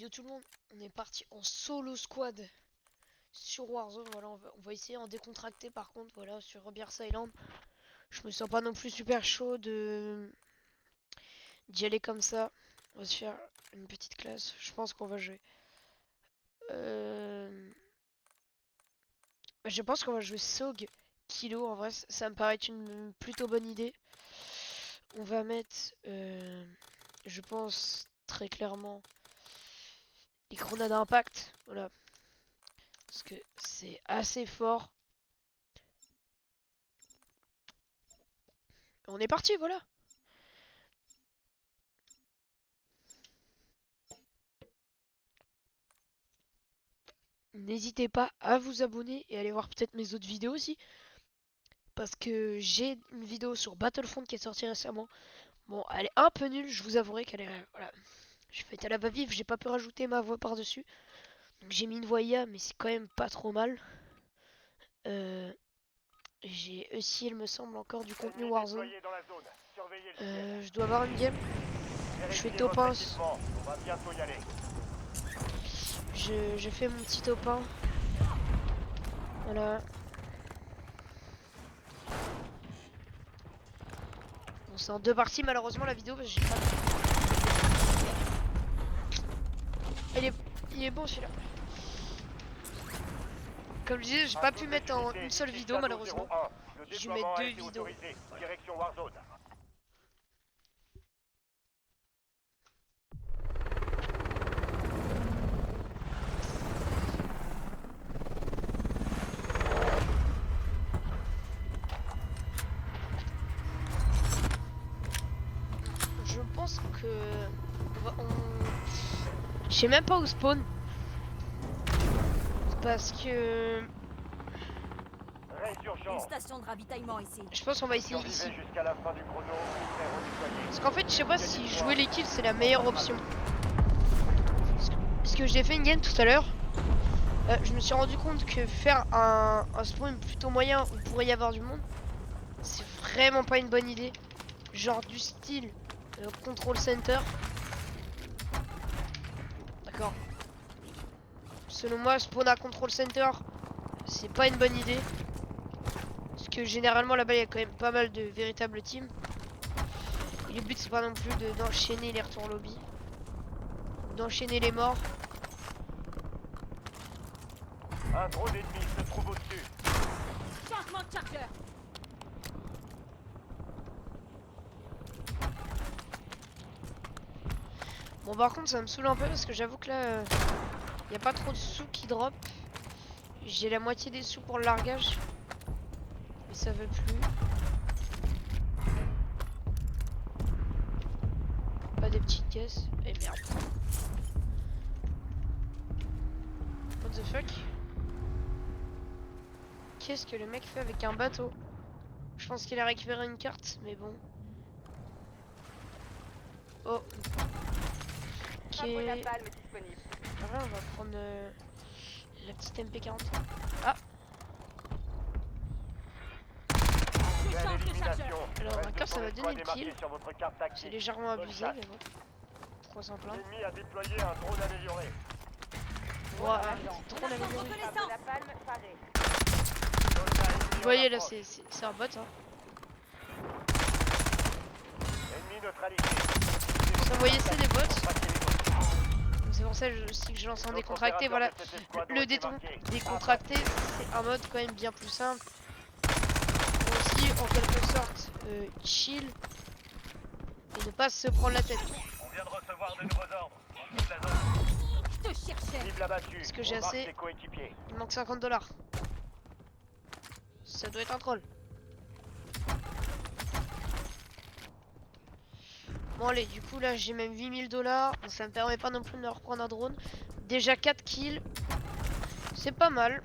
Yo tout le monde, on est parti en solo squad sur Warzone. Voilà, on va essayer en décontracté par contre. Voilà, sur Robert Island. Je me sens pas non plus super chaud d'y aller comme ça. On va se faire une petite classe. Je pense qu'on va jouer. Je pense qu'on va jouer Sog Kilo. En vrai, ça me paraît une plutôt bonne idée. On va mettre, je pense très clairement, les grenades à impact. Voilà. Parce que c'est assez fort. On est parti, voilà. N'hésitez pas à vous abonner et aller voir peut-être mes autres vidéos aussi. Parce que j'ai une vidéo sur Battlefront qui est sortie récemment. Bon, elle est un peu nulle, je vous avouerai qu'elle est... Voilà. Je fais à la va-vite, j'ai pas pu rajouter ma voix par-dessus. Donc j'ai mis une voix IA, mais c'est quand même pas trop mal. J'ai aussi, il me semble, encore du contenu Warzone. Je dois avoir une game. Je fais top 1. Je fais mon petit top 1. Voilà. Bon, c'est en deux parties malheureusement la vidéo parce que j'ai pas... Il est bon celui-là. Comme je disais, j'ai pas pu mettre en une seule vidéo malheureusement. Je vais mettre deux vidéos. Voilà. Je pense que... Je sais même pas où spawn. Parce que... Une station de ravitaillement ici. Je pense qu'on va essayer ici. Parce qu'en fait, je sais pas si jouer les kills c'est la meilleure option. Parce que j'ai fait une game tout à l'heure. Je me suis rendu compte que faire un spawn plutôt moyen où il pourrait y avoir du monde, c'est vraiment pas une bonne idée. Genre du style control center. D'accord. Selon moi, spawn à control center, c'est pas une bonne idée. Parce que généralement là-bas il y a quand même pas mal de véritables teams. Et le but c'est pas non plus d'enchaîner les retours lobby. D'enchaîner les morts. Un drone ennemi se trouve au-dessus. Changement de chargeur. Bon par contre ça me saoule un peu parce que j'avoue que là y a pas trop de sous qui drop. J'ai la moitié des sous pour le largage. Mais ça veut plus. Pas des petites caisses. Et merde. What the fuck? Qu'est-ce que le mec fait avec un bateau? Je pense qu'il a récupéré une carte, mais bon. Oh. Ok. On On va prendre la petite MP40. Ah. Je change de chargeur. Alors d'accord, ça va donner le kill. C'est légèrement abusé, mais bon. 300 plein. L'ennemi a déployé un drone amélioré. Wow, trop amélioré. Reconnaissance. La palme parée. Vous voyez là, c'est un bot. Hein. Ennemi neutralisé. Vous voyez, c'est des bots. C'est pour ça aussi que je lance en décontracté. Voilà, le décontracté, c'est un mode quand même bien plus simple. Pour aussi, en quelque sorte, chill et ne pas se prendre la tête. On vient de recevoir de nouveaux ordres. On quitte la zone. Je te cherchais. Cible abattue. Est-ce que j'ai On marque assez? ses coéquipiers. Il manque 50 $. Ça doit être un troll. Bon allez, du coup là j'ai même 8000 $. Ça me permet pas non plus de me reprendre un drone. Déjà 4 kills. C'est pas mal.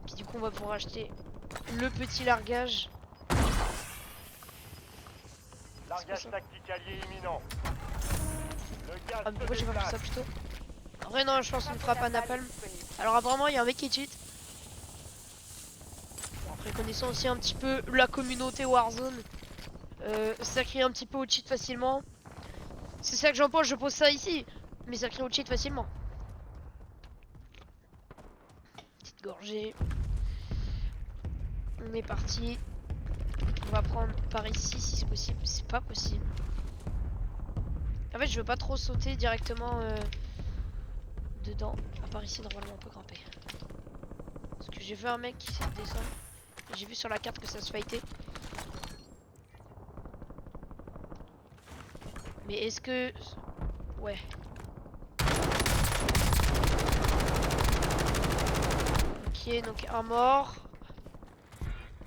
Puis du coup on va pouvoir acheter le petit largage. Largage tactique allié imminent. Le gaz Ah mais se pourquoi j'ai pas fait déplace. ça plus tôt? En vrai non, je pense qu'on ne fera pas napalm. Alors apparemment il y a un mec qui cheat. Bon, après connaissant aussi un petit peu la communauté Warzone, ça crie un petit peu au cheat facilement. C'est ça que j'en pense, je pose ça ici. Mais ça crée au cheat facilement. Petite gorgée. On est parti. On va prendre par ici si c'est possible. C'est pas possible. En fait, je veux pas trop sauter directement dedans. À part ici, normalement, on peut grimper. Parce que j'ai vu un mec qui descend. J'ai vu sur la carte que ça se fightait. Mais est-ce que... Ouais. Ok, donc un mort.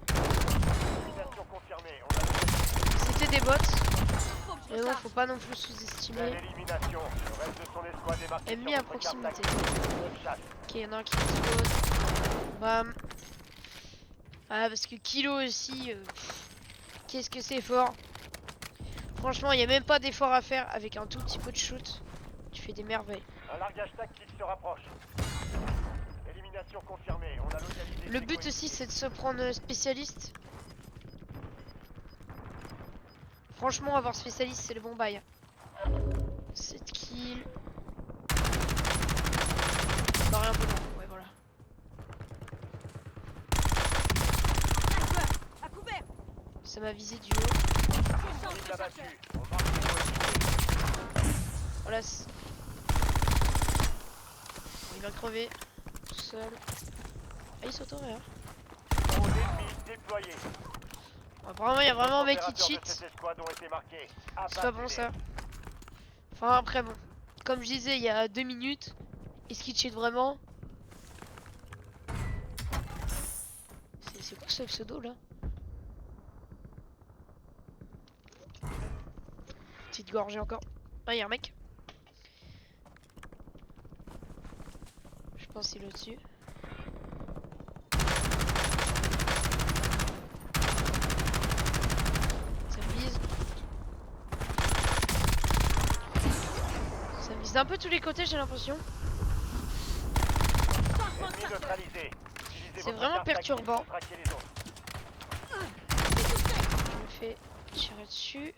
Élimination confirmée. On a C'était des bots. Faut que je Mais bon, recharge. faut pas non plus belle sous-estimer. élimination. Le reste de son escouade est marqué Ennemi sur à votre carte proximité. tactique. Bonne chasse. Ok, y'en a un qui explose. Bam. Ah, parce que Kilo aussi. Qu'est-ce que c'est fort. Franchement, il n'y a même pas d'effort à faire avec un tout petit peu de shoot. Tu fais des merveilles. Un largage tactique se rapproche. Élimination confirmée. On a localisé Le ses but aussi, coéquipiers. c'est de se prendre spécialiste. Franchement, avoir spécialiste, c'est le bon bail. 7 kills. Non, rien peu loin. Ouais, voilà. Sniper, à couvert. Ça m'a visé du haut. Je change Cible de abattue. chargeur. On marque ses coéquipiers. Voilà. Bon, il va crever. Tout seul. Ah, il s'auto-ré, hein. Drone ennemi déployé. Apparemment, il y a vraiment un mec qui Opérateurs de cheat. cette escouade ont été marqués. C'est pas bon Abattez-les. ça. Enfin après bon. Comme je disais il y a 2 minutes. Est-ce qu'il cheat vraiment? C'est quoi ce pseudo là? Petite gorgée encore. Ah y'a un mec. Je pense qu'il est au-dessus. Ça vise. Ça vise d'un peu tous les côtés j'ai l'impression. Changement de Ennemi chargeur. neutralisé. Utilisez C'est votre vraiment carte tactique perturbant. pour traquer les autres. Je me fais tirer dessus.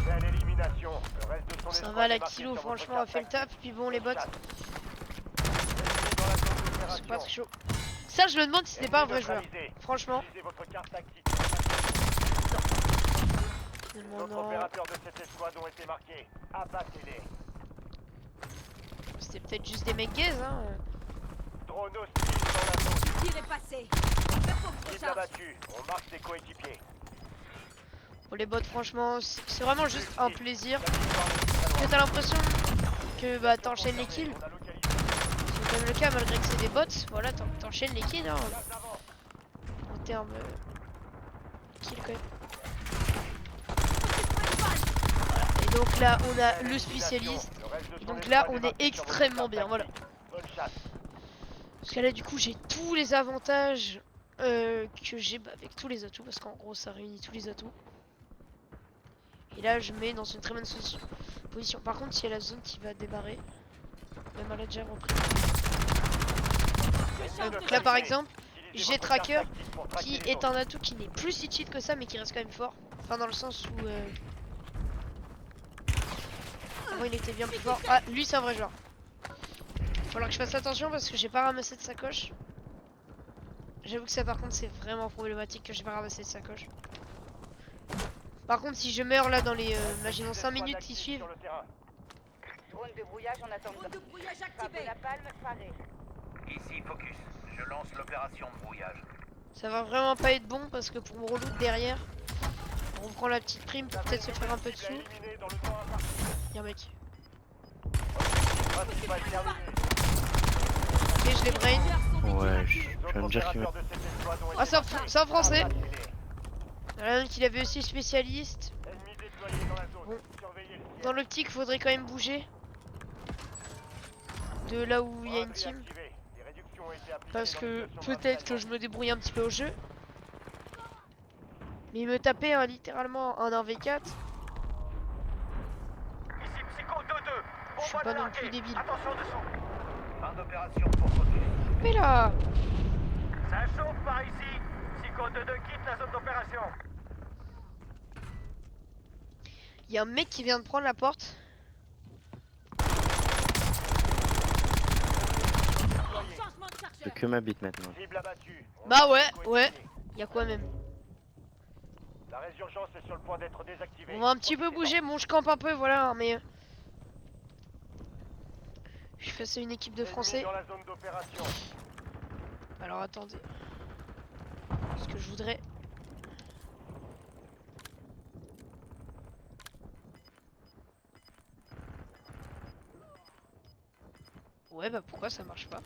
Belle élimination. Le reste de son Ça escouade va est la marqué kilo sur votre franchement a carte fait le taf. tactique. Puis bon les bots. Bonne chasse. Ennemi dans la zone d'opération. C'est pas très chaud. Ça, je me demande si c'était pas un vrai joueur. Neutralisé. Franchement. Utilisez votre carte tactique. Tellement D'autres non. opérateurs de cette escouade ont été marqués. Abattez-les. C'était peut-être juste des mecs gays, hein. Drone hostile dans la zone. Tir est passé. Il faut que je Cible recharge. abattue. On marque ses coéquipiers. Pour les bots, franchement, c'est vraiment juste un plaisir. La victoire est très Parce que loin. t'as l'impression que bah t'enchaînes les kills. On a localisé. C'est quand même le cas malgré que c'est des bots. Voilà, t'enchaînes les kills, hein. Gaz avant. En termes kills quand même. Et donc là, on a le spécialiste. Le reste de Et son donc là, escouade on est marqué sur votre extrêmement carte bien, voilà. tactique. Bonne chasse. Parce que là, du coup, j'ai tous les avantages que j'ai bah, avec tous les atouts. Parce qu'en gros, ça réunit tous les atouts. Et là, je mets dans une très bonne position. Par contre, il y a la zone qui va démarrer. Même elle a déjà repris. Je change de Donc là, par chargeur. exemple, Utilisez j'ai votre carte Tracker tactique pour traquer qui les est autres. un atout qui n'est plus si cheat que ça, mais qui reste quand même fort. Enfin, dans le sens où. Avant, il était bien plus fort. Ah, lui, c'est un vrai joueur. Il va falloir que je fasse attention parce que j'ai pas ramassé de sacoche. J'avoue que ça, par contre, c'est vraiment problématique que j'ai pas ramassé de sacoche. Par contre, si je meurs là dans les. Imaginons 5 minutes qui suivent. Sur le terrain. Drone de brouillage en attente. Drone de brouillage Frappe activé. la palme, paré. Ici Focus, je lance l'opération de brouillage. Ça va vraiment pas être bon parce que pour me reloot derrière, on prend la petite prime pour peut-être se faire un peu de sous. Éliminé dans le temps imparti. Y'a un mec. Principal terminé. Ok, je l'ai brain. Ouais, je viens D'autres de dire qu'il opérateurs de cette escouade ont Ah, été c'est en français. abattez-les. Il y en a un qui avait aussi spécialiste. Ennemis déployés dans la zone. Bon. Surveillez le ciel. Dans l'optique, faudrait quand même bouger. De là où il y a une Drone team. réactivé. Des réductions ont été appliquées Parce dans que les stations peut-être que je me débrouille un petit peu au jeu. Mais il me tapait hein, littéralement un 1v4. Ici Psycho 2-2. Je suis pas non plus débile. Attention dessous. Fin d'opération pour Focus. Mais là, Ça chauffe par ici. Psycho 2-2 quitte la zone d'opération. Il y a un mec qui vient de prendre la porte. Changement de chargeur. Que ma bite maintenant. Cible abattue. On Bah a ouais, des coéquipiers. ouais. Il y a quoi même? La résurgence est sur le point d'être désactivée. On va un petit peu bouger. Bon, je campe un peu, voilà, mais... Je fais ça une équipe de Ennemi Français. dans la zone d'opération. Alors attendez. Ce que je voudrais... Ouais, bah pourquoi ça marche pas?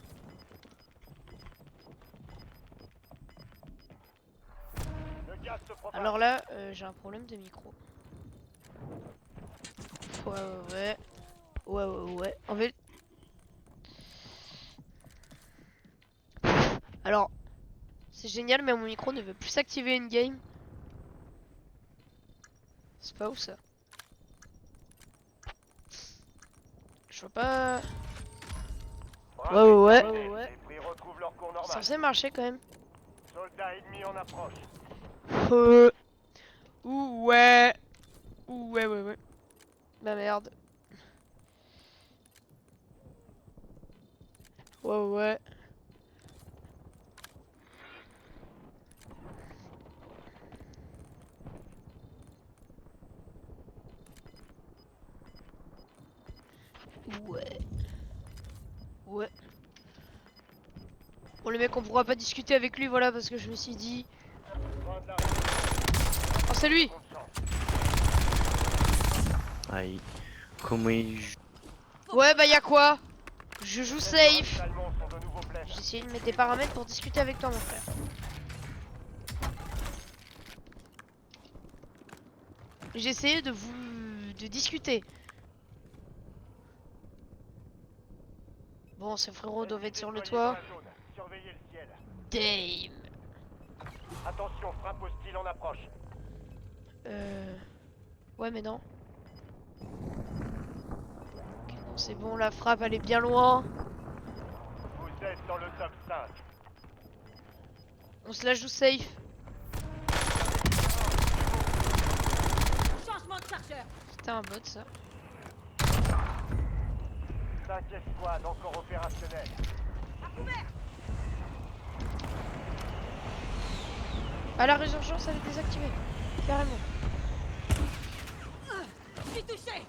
Le gaz se propage. Alors là, j'ai un problème de micro. Ouais. Ouais. En fait... Alors... C'est génial, mais mon micro ne veut plus s'activer in-game. C'est pas ouf ça. Je vois pas... Bravo, Ouais. Les prix retrouvent leur cours C'est normal. censé marcher quand même. Soldats ennemis en approche. Ouais. Ouais. Bah merde. Ouais. Ouais. Bon, le mec, on pourra pas discuter avec lui, voilà, parce que je me suis dit... Fin de la Oh, c'est lui! Aïe. Comment il joue? Ouais, bah y'a quoi? Je joue safe. Les Allemands sont de nouveau pleines. J'ai essayé de mettre des paramètres pour discuter avec toi, mon frère. J'ai essayé de discuter. Bon, ces frérots doivent être sur le Déployés dans toit. la zone. Surveillez le ciel. Damn. Attention, frappe hostile en approche. Ouais, mais non. Ok, non, c'est bon, la frappe, elle est bien loin. Vous êtes dans le top 5. On se la joue safe. Changement de chargeur. C'était un bot, ça. 5 escouades encore opérationnelles. À couvert. Ah, la résurgence, elle est désactivée. Carrément. Je suis touché.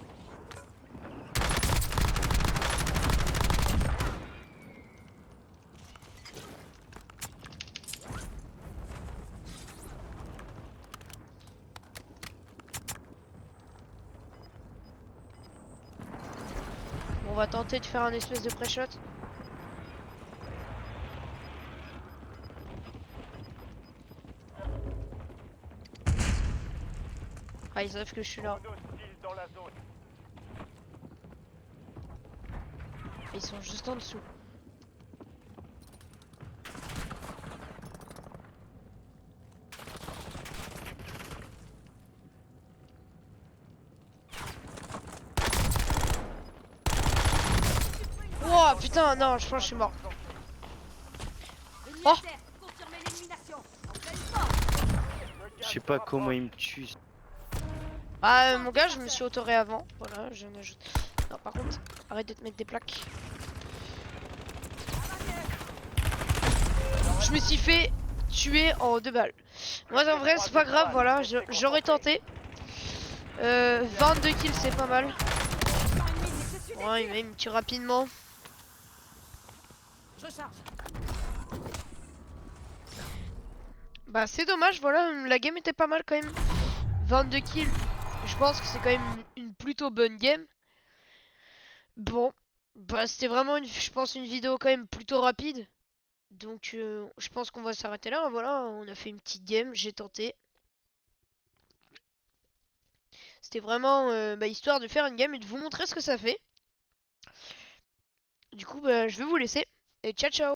Bon, on va tenter de faire un espèce de pré-shot. Ah, ils savent que je suis là. Drone hostile dans la zone. Ils sont juste en dessous. Oh putain, non, je pense que je suis mort. Ennemi Oh. à terre. Confirmez l'élimination. En pleine force. Le Je gaz sais se pas comment rapproche. il me tue. Ah, mon gars, je me suis autoré avant. Voilà, je n'ajoute. Non, par contre, arrête de te mettre des plaques. Je me suis fait tuer en 2 balles. Moi, en vrai, c'est pas grave, voilà, j'aurais tenté. 22 kills, c'est pas mal. Champ ennemi dessus. Ouais, il me tue rapidement. Je charge. Bah, c'est dommage, voilà, la game était pas mal quand même. 22 kills, je pense que c'est quand même une plutôt bonne game. Bon, bah, c'était vraiment, je pense, une vidéo quand même plutôt rapide. Donc, je pense qu'on va s'arrêter là. Voilà, on a fait une petite game, j'ai tenté. C'était vraiment bah, histoire de faire une game et de vous montrer ce que ça fait. Du coup, bah, je vais vous laisser. Et ciao, ciao!